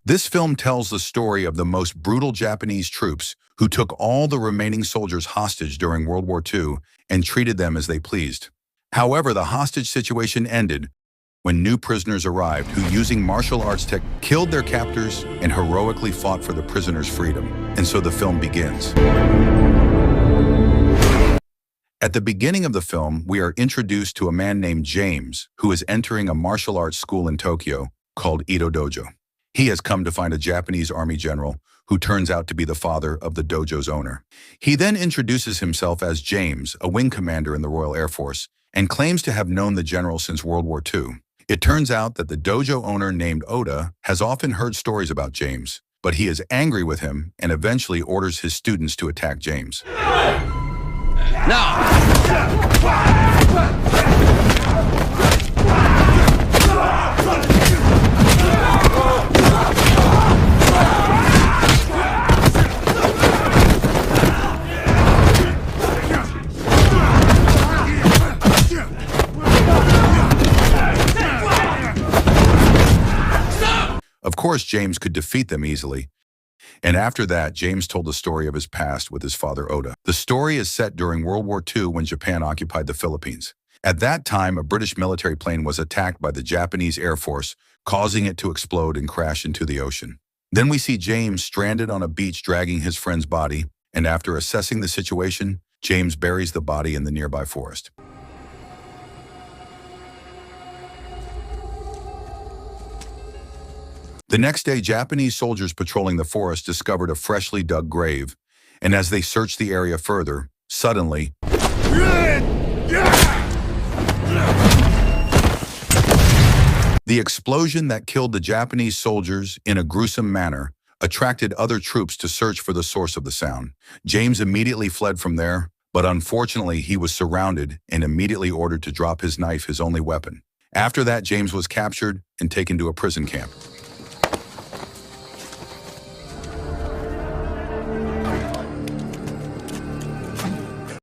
This film tells the story of the most brutal Japanese troops who took all the remaining soldiers hostage during World War II and treated them as they pleased. However, the hostage situation ended when new prisoners arrived who, using martial arts tech, killed their captors and heroically fought for the prisoners' freedom. And so the film begins. At the beginning of the film, we are introduced to a man named James, who is entering a martial arts school in Tokyo called Ito Dojo. He has come to find a Japanese army general who turns out to be the father of the dojo's owner. He then introduces himself as James, a wing commander in the Royal Air Force, and claims to have known the general since World War II. It turns out that the dojo owner named Oda has often heard stories about James, but he is angry with him and eventually orders his students to attack James. Now! Of course, James could defeat them easily. And after that, James told the story of his past with his father Oda. The story is set during World War II when Japan occupied the Philippines. At that time, a British military plane was attacked by the Japanese Air Force, causing it to explode and crash into the ocean. Then we see James stranded on a beach dragging his friend's body, and after assessing the situation, James buries the body in the nearby forest. The next day, Japanese soldiers patrolling the forest discovered a freshly dug grave, and as they searched the area further, suddenly, the explosion that killed the Japanese soldiers in a gruesome manner attracted other troops to search for the source of the sound. James immediately fled from there, but unfortunately he was surrounded and immediately ordered to drop his knife, his only weapon. After that, James was captured and taken to a prison camp.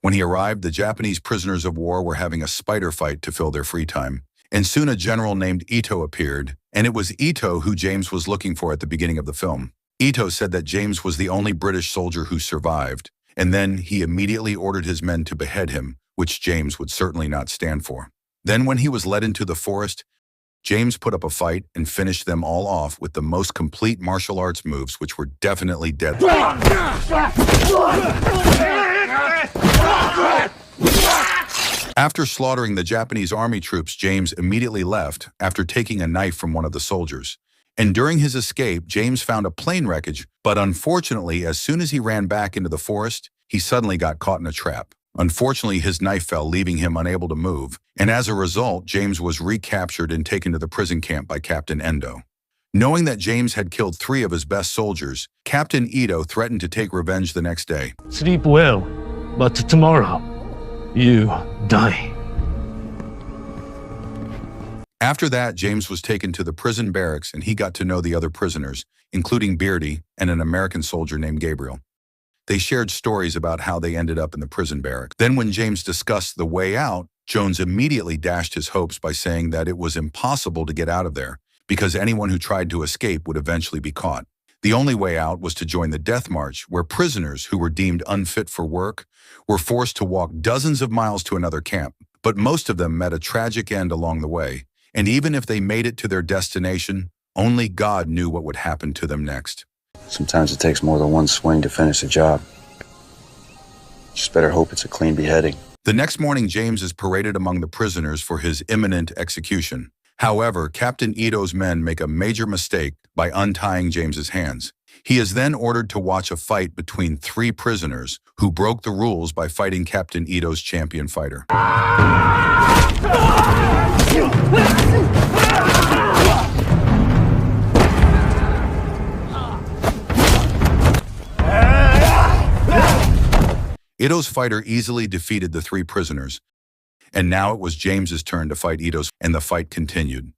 When he arrived, the Japanese prisoners of war were having a spider fight to fill their free time. And soon a general named Ito appeared, and it was Ito who James was looking for at the beginning of the film. Ito said that James was the only British soldier who survived, and then he immediately ordered his men to behead him, which James would certainly not stand for. Then when he was led into the forest, James put up a fight and finished them all off with the most complete martial arts moves, which were definitely deadly. After slaughtering the Japanese army troops, James immediately left after taking a knife from one of the soldiers. And during his escape, James found a plane wreckage, but unfortunately, as soon as he ran back into the forest, he suddenly got caught in a trap. Unfortunately, his knife fell, leaving him unable to move, and as a result, James was recaptured and taken to the prison camp by Captain Endo. Knowing that James had killed 3 of his best soldiers, Captain Ito threatened to take revenge the next day. Sleep well, but tomorrow, you die. After that, James was taken to the prison barracks and he got to know the other prisoners, including Beardy and an American soldier named Gabriel. They shared stories about how they ended up in the prison barracks. Then when James discussed the way out, Jones immediately dashed his hopes by saying that it was impossible to get out of there because anyone who tried to escape would eventually be caught. The only way out was to join the death march, where prisoners who were deemed unfit for work were forced to walk dozens of miles to another camp. But most of them met a tragic end along the way, and even if they made it to their destination, only God knew what would happen to them next. Sometimes it takes more than one swing to finish a job. Just better hope it's a clean beheading. The next morning, James is paraded among the prisoners for his imminent execution. However, Captain Ito's men make a major mistake by untying James's hands. He is then ordered to watch a fight between 3 prisoners who broke the rules by fighting Captain Ito's champion fighter. Ito's fighter easily defeated the 3 prisoners, and now it was James's turn to fight Ito's, and the fight continued.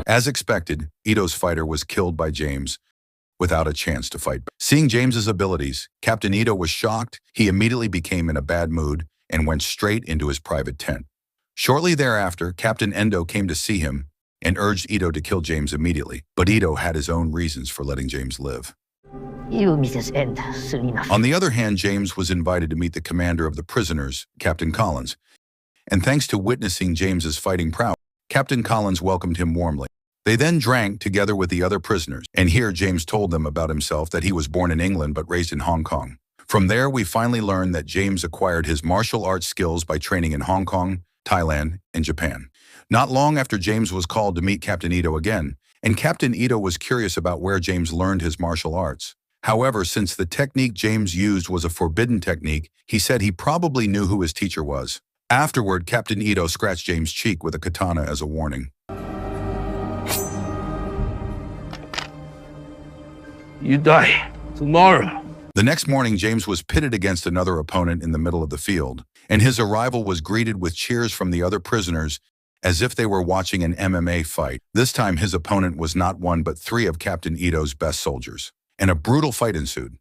As expected, Ito's fighter was killed by James without a chance to fight back. Seeing James's abilities, Captain Ito was shocked. He immediately became in a bad mood and went straight into his private tent. Shortly thereafter, Captain Endo came to see him and urged Ito to kill James immediately, but Ito had his own reasons for letting James live. You meet his end soon enough. On the other hand, James was invited to meet the commander of the prisoners, Captain Collins, and thanks to witnessing James's fighting prowess, Captain Collins welcomed him warmly. They then drank together with the other prisoners, and here James told them about himself, that he was born in England but raised in Hong Kong. From there, we finally learned that James acquired his martial arts skills by training in Hong Kong, Thailand, and Japan. Not long after, James was called to meet Captain Ito again, and Captain Ito was curious about where James learned his martial arts. However, since the technique James used was a forbidden technique, he said he probably knew who his teacher was. Afterward, Captain Ito scratched James' cheek with a katana as a warning. You die tomorrow. The next morning, James was pitted against another opponent in the middle of the field, and his arrival was greeted with cheers from the other prisoners as if they were watching an MMA fight. This time, his opponent was not one but three of Captain Ito's best soldiers, and a brutal fight ensued.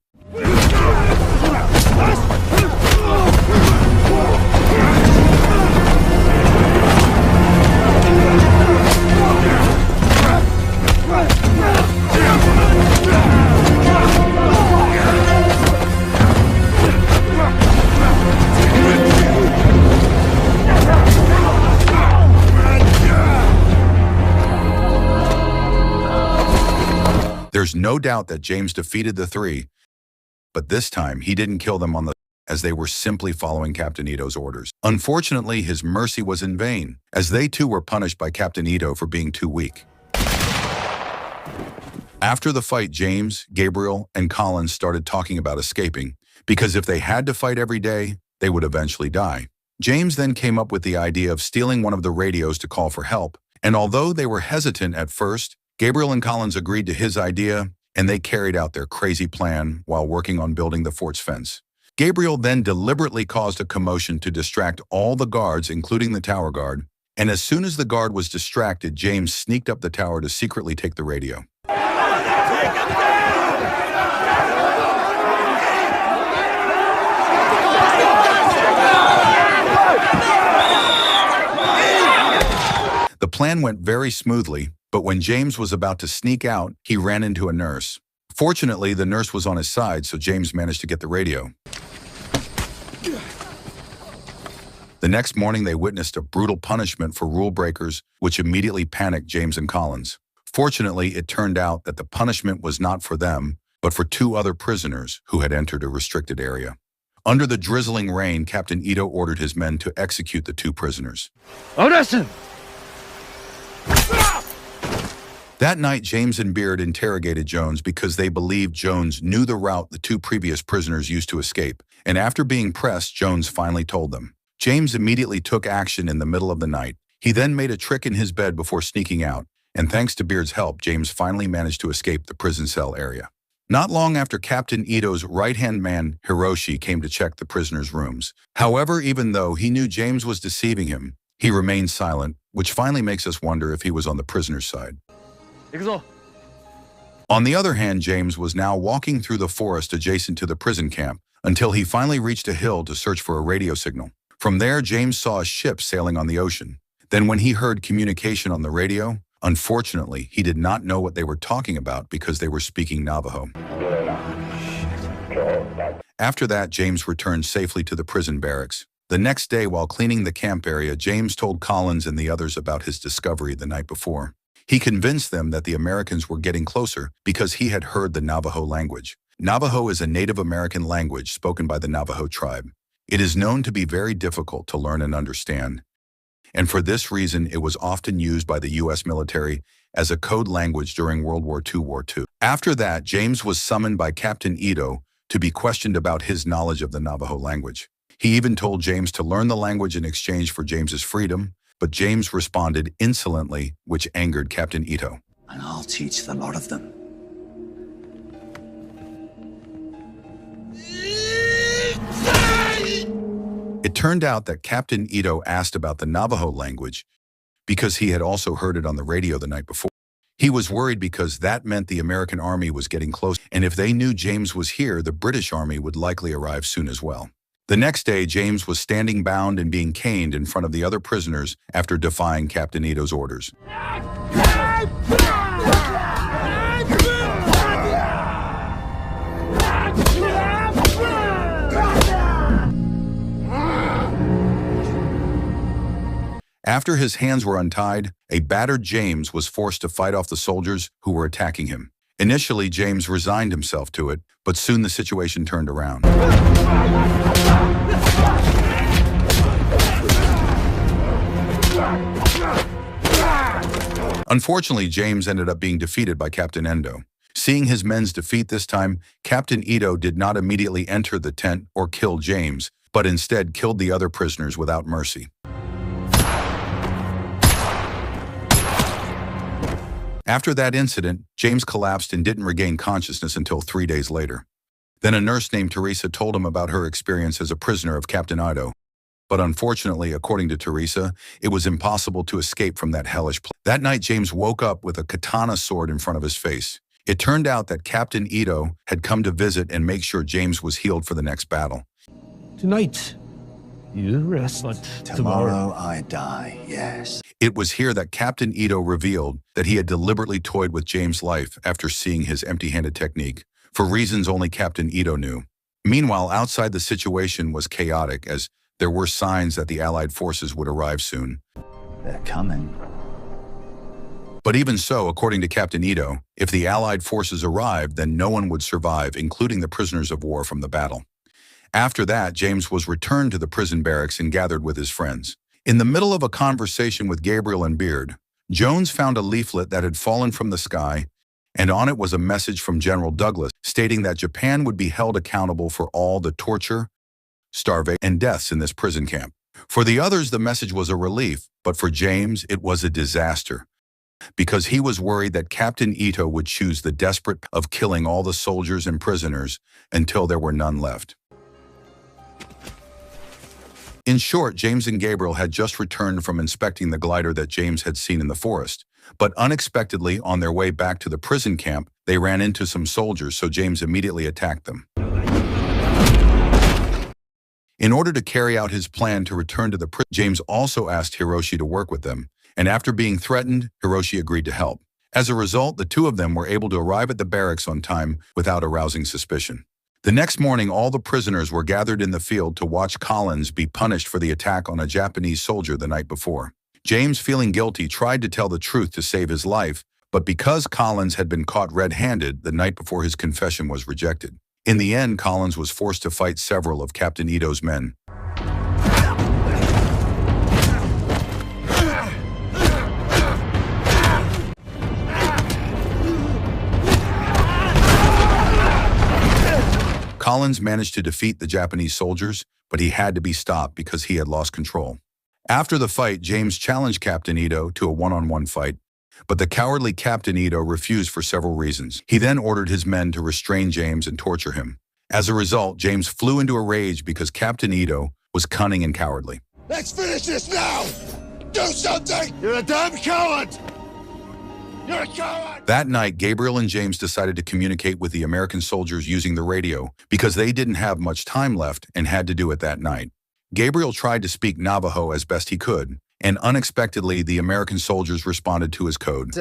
There's no doubt that James defeated the three, but this time he didn't kill them as they were simply following Captain Ito's orders. Unfortunately, his mercy was in vain, as they too were punished by Captain Ito for being too weak. After the fight, James, Gabriel, and Collins started talking about escaping, because if they had to fight every day, they would eventually die. James then came up with the idea of stealing one of the radios to call for help, and although they were hesitant at first, Gabriel and Collins agreed to his idea, and they carried out their crazy plan while working on building the fort's fence. Gabriel then deliberately caused a commotion to distract all the guards, including the tower guard, and as soon as the guard was distracted, James sneaked up the tower to secretly take the radio. The plan went very smoothly, but when James was about to sneak out, he ran into a nurse. Fortunately, the nurse was on his side, so James managed to get the radio. The next morning, they witnessed a brutal punishment for rule breakers, which immediately panicked James and Collins. Fortunately, it turned out that the punishment was not for them, but for two other prisoners who had entered a restricted area. Under the drizzling rain, Captain Ito ordered his men to execute the two prisoners. Arrest! That night, James and Beard interrogated Jones because they believed Jones knew the route the two previous prisoners used to escape, and after being pressed, Jones finally told them. James immediately took action in the middle of the night. He then made a trick in his bed before sneaking out, and thanks to Beard's help, James finally managed to escape the prison cell area. Not long after, Captain Ito's right-hand man, Hiroshi, came to check the prisoners' rooms. However, even though he knew James was deceiving him, he remained silent, which finally makes us wonder if he was on the prisoner's side. On the other hand, James was now walking through the forest adjacent to the prison camp until he finally reached a hill to search for a radio signal. From there, James saw a ship sailing on the ocean. Then when he heard communication on the radio, unfortunately, he did not know what they were talking about because they were speaking Navajo. After that, James returned safely to the prison barracks. The next day, while cleaning the camp area, James told Collins and the others about his discovery the night before. He convinced them that the Americans were getting closer because he had heard the Navajo language. Navajo is a Native American language spoken by the Navajo tribe. It is known to be very difficult to learn and understand, and for this reason, it was often used by the U.S. military as a code language during World War II. After that, James was summoned by Captain Ito to be questioned about his knowledge of the Navajo language. He even told James to learn the language in exchange for James's freedom, but James responded insolently, which angered Captain Ito. And I'll teach the lot of them. It turned out that Captain Ito asked about the Navajo language because he had also heard it on the radio the night before. He was worried because that meant the American army was getting close, and if they knew James was here, the British army would likely arrive soon as well. The next day, James was standing bound and being caned in front of the other prisoners after defying Captain Ito's orders. After his hands were untied, a battered James was forced to fight off the soldiers who were attacking him. Initially, James resigned himself to it, but soon the situation turned around. Unfortunately, James ended up being defeated by Captain Endo. Seeing his men's defeat this time, Captain Ito did not immediately enter the tent or kill James, but instead killed the other prisoners without mercy. After that incident, James collapsed and didn't regain consciousness until 3 days later. Then a nurse named Teresa told him about her experience as a prisoner of Captain Ito. But unfortunately, according to Teresa, it was impossible to escape from that hellish place. That night, James woke up with a katana sword in front of his face. It turned out that Captain Ito had come to visit and make sure James was healed for the next battle. Tonight, you rest, but tomorrow I die, yes. It was here that Captain Ito revealed that he had deliberately toyed with James' life after seeing his empty-handed technique, for reasons only Captain Ito knew. Meanwhile, outside the situation was chaotic, as there were signs that the Allied forces would arrive soon. They're coming. But even so, according to Captain Ito, if the Allied forces arrived, then no one would survive, including the prisoners of war from the battle. After that, James was returned to the prison barracks and gathered with his friends. In the middle of a conversation with Gabriel and Beard, Jones found a leaflet that had fallen from the sky, and on it was a message from General Douglas stating that Japan would be held accountable for all the torture, starvation, and deaths in this prison camp. For the others, the message was a relief, but for James, it was a disaster, because he was worried that Captain Ito would choose the desperate path of killing all the soldiers and prisoners until there were none left. In short, James and Gabriel had just returned from inspecting the glider that James had seen in the forest, but unexpectedly, on their way back to the prison camp, they ran into some soldiers, so James immediately attacked them. In order to carry out his plan to return to the prison, James also asked Hiroshi to work with them, and after being threatened, Hiroshi agreed to help. As a result, the two of them were able to arrive at the barracks on time without arousing suspicion. The next morning, all the prisoners were gathered in the field to watch Collins be punished for the attack on a Japanese soldier the night before. James, feeling guilty, tried to tell the truth to save his life, but because Collins had been caught red-handed the night before, his confession was rejected. In the end, Collins was forced to fight several of Captain Ito's men. Collins managed to defeat the Japanese soldiers, but he had to be stopped because he had lost control. After the fight, James challenged Captain Ito to a one-on-one fight, but the cowardly Captain Ito refused for several reasons. He then ordered his men to restrain James and torture him. As a result, James flew into a rage because Captain Ito was cunning and cowardly. Let's finish this now! Do something! You're a damn coward! You're a coward! That night, Gabriel and James decided to communicate with the American soldiers using the radio because they didn't have much time left and had to do it that night. Gabriel tried to speak Navajo as best he could, and unexpectedly, the American soldiers responded to his code.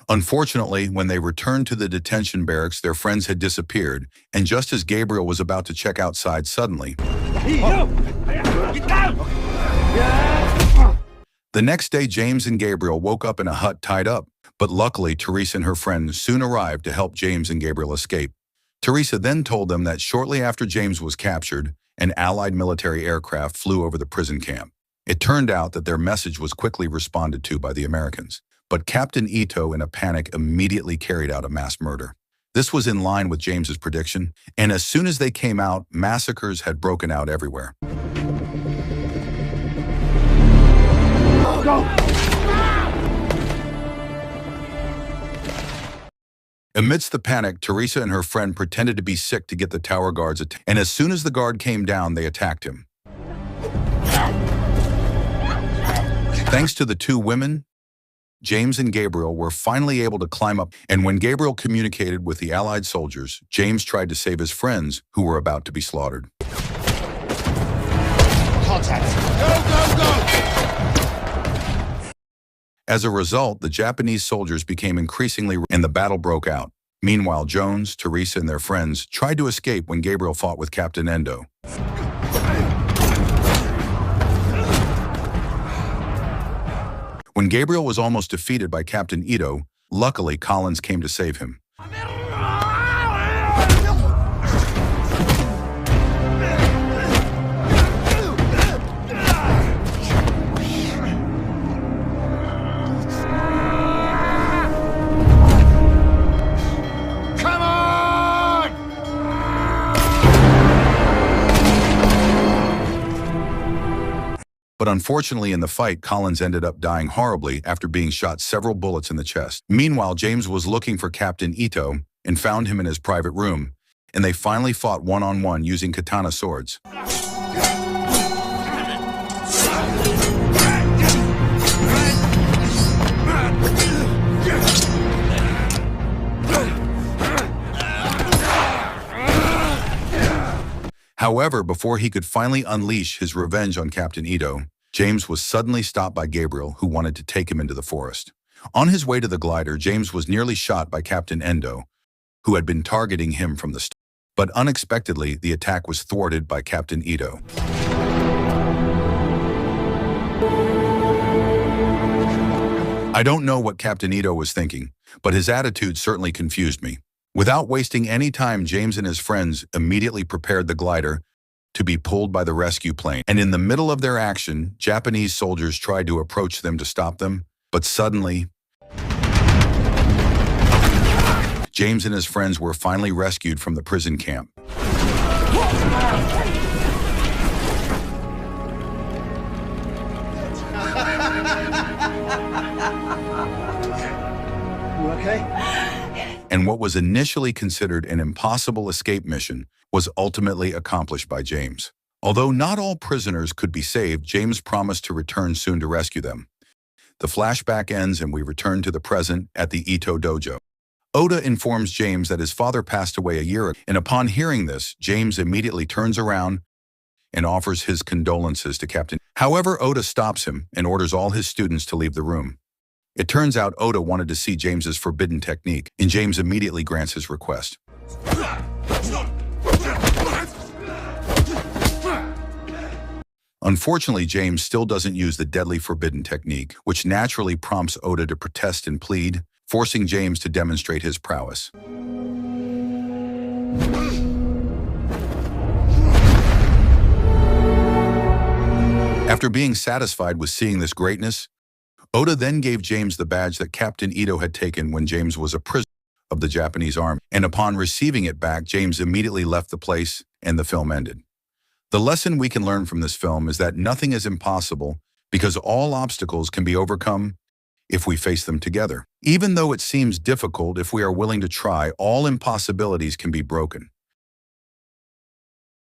Unfortunately, when they returned to the detention barracks, their friends had disappeared, and just as Gabriel was about to check outside, suddenly, the next day, James and Gabriel woke up in a hut tied up, but luckily, Teresa and her friend soon arrived to help James and Gabriel escape. Teresa then told them that shortly after James was captured, an Allied military aircraft flew over the prison camp. It turned out that their message was quickly responded to by the Americans. But Captain Ito, in a panic, immediately carried out a mass murder. This was in line with James's prediction, and as soon as they came out, massacres had broken out everywhere. Go! Amidst the panic, Teresa and her friend pretended to be sick to get the tower guard's attention, and as soon as the guard came down, they attacked him. Thanks to the two women, James and Gabriel were finally able to climb up, and when Gabriel communicated with the Allied soldiers, James tried to save his friends who were about to be slaughtered. Contact! Go, go, go! As a result, the Japanese soldiers became increasingly and the battle broke out. Meanwhile, Jones, Teresa, and their friends tried to escape when Gabriel fought with Captain Endo. When Gabriel was almost defeated by Captain Ito, luckily Collins came to save him. But unfortunately in the fight, Collins ended up dying horribly after being shot several bullets in the chest. Meanwhile, James was looking for Captain Ito and found him in his private room, and they finally fought one-on-one using katana swords. However, before he could finally unleash his revenge on Captain Ito, James was suddenly stopped by Gabriel, who wanted to take him into the forest. On his way to the glider, James was nearly shot by Captain Endo, who had been targeting him from the start. But unexpectedly, the attack was thwarted by Captain Ito. I don't know what Captain Ito was thinking, but his attitude certainly confused me. Without wasting any time, James and his friends immediately prepared the glider to be pulled by the rescue plane. And in the middle of their action, Japanese soldiers tried to approach them to stop them, but suddenly, James and his friends were finally rescued from the prison camp. You okay? And what was initially considered an impossible escape mission was ultimately accomplished by James. Although not all prisoners could be saved, James promised to return soon to rescue them. The flashback ends and we return to the present at the Ito dojo. Oda informs James that his father passed away a year ago, and upon hearing this, James immediately turns around and offers his condolences to Captain. However, Oda stops him and orders all his students to leave the room. It turns out Oda wanted to see James's forbidden technique, and James immediately grants his request. Unfortunately, James still doesn't use the deadly forbidden technique, which naturally prompts Oda to protest and plead, forcing James to demonstrate his prowess. After being satisfied with seeing this greatness, Oda then gave James the badge that Captain Ito had taken when James was a prisoner of the Japanese army, and upon receiving it back, James immediately left the place and the film ended. The lesson we can learn from this film is that nothing is impossible because all obstacles can be overcome if we face them together. Even though it seems difficult, if we are willing to try, all impossibilities can be broken.